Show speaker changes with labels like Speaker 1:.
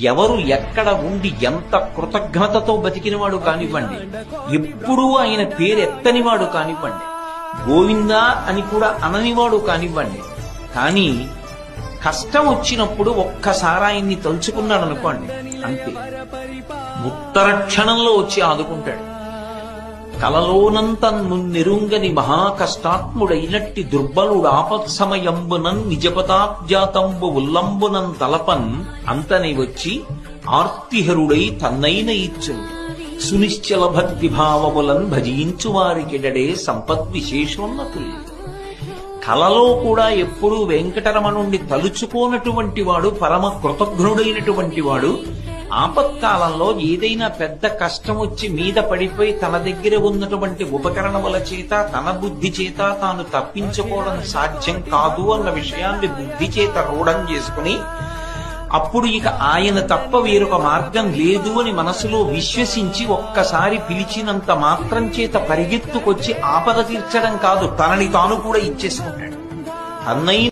Speaker 1: ఎవరు ఎక్కడ ఉండి ఎంత కృతజ్ఞతతో బతికినవాడు కానివ్వండి, ఎప్పుడూ ఆయన పేరెత్తనివాడు కానివ్వండి, గోవిందా అని కూడా అననివాడు కానివ్వండి, కానీ కష్టం వచ్చినప్పుడు ఒక్కసారి ఆయన్ని తలుచుకున్నాడు అనుకోండి, అంతే ఉత్తర క్షణంలో వచ్చి ఆదుకుంటాడు. కలలోనంత నెరుంగని మహాకష్టాత్ముడైనట్టి దుర్బలుడు ఆపత్సమయంబునన్ నిజపదాబ్జాతంబు ఉల్లంబునం తలపన్ అంతని వచ్చి ఆర్తిహరుడై తన్నైన ఇచ్చును సునిశ్చల భక్తి భావములన్ భజించు వారికిడడే సంపద్విశేషోన్నతులు. కలలో కూడా ఎప్పుడూ వెంకటరమణుణ్ణి తలుచుకోనటువంటి వాడు పరమ కృతజ్ఞుడైనటువంటి వాడు ఆపత్కాలంలో ఏదైనా పెద్ద కష్టం వచ్చి మీద పడిపోయి తన దగ్గర ఉన్నటువంటి ఉపకరణముల చేత తన బుద్ధి చేత తాను తప్పించుకోవడం సాధ్యం కాదు అన్న విషయాన్ని బుద్ధి చేత రూఢం చేసుకుని అప్పుడు ఇక ఆయన తప్ప వేరొక మార్గం లేదు అని మనసులో విశ్వసించి ఒక్కసారి పిలిచినంత మాత్రం చేత పరిగెత్తుకొచ్చి ఆపద తీర్చడం కాదు, తనని తాను కూడా ఇచ్చేసుకుంటాడు. అన్నయ్య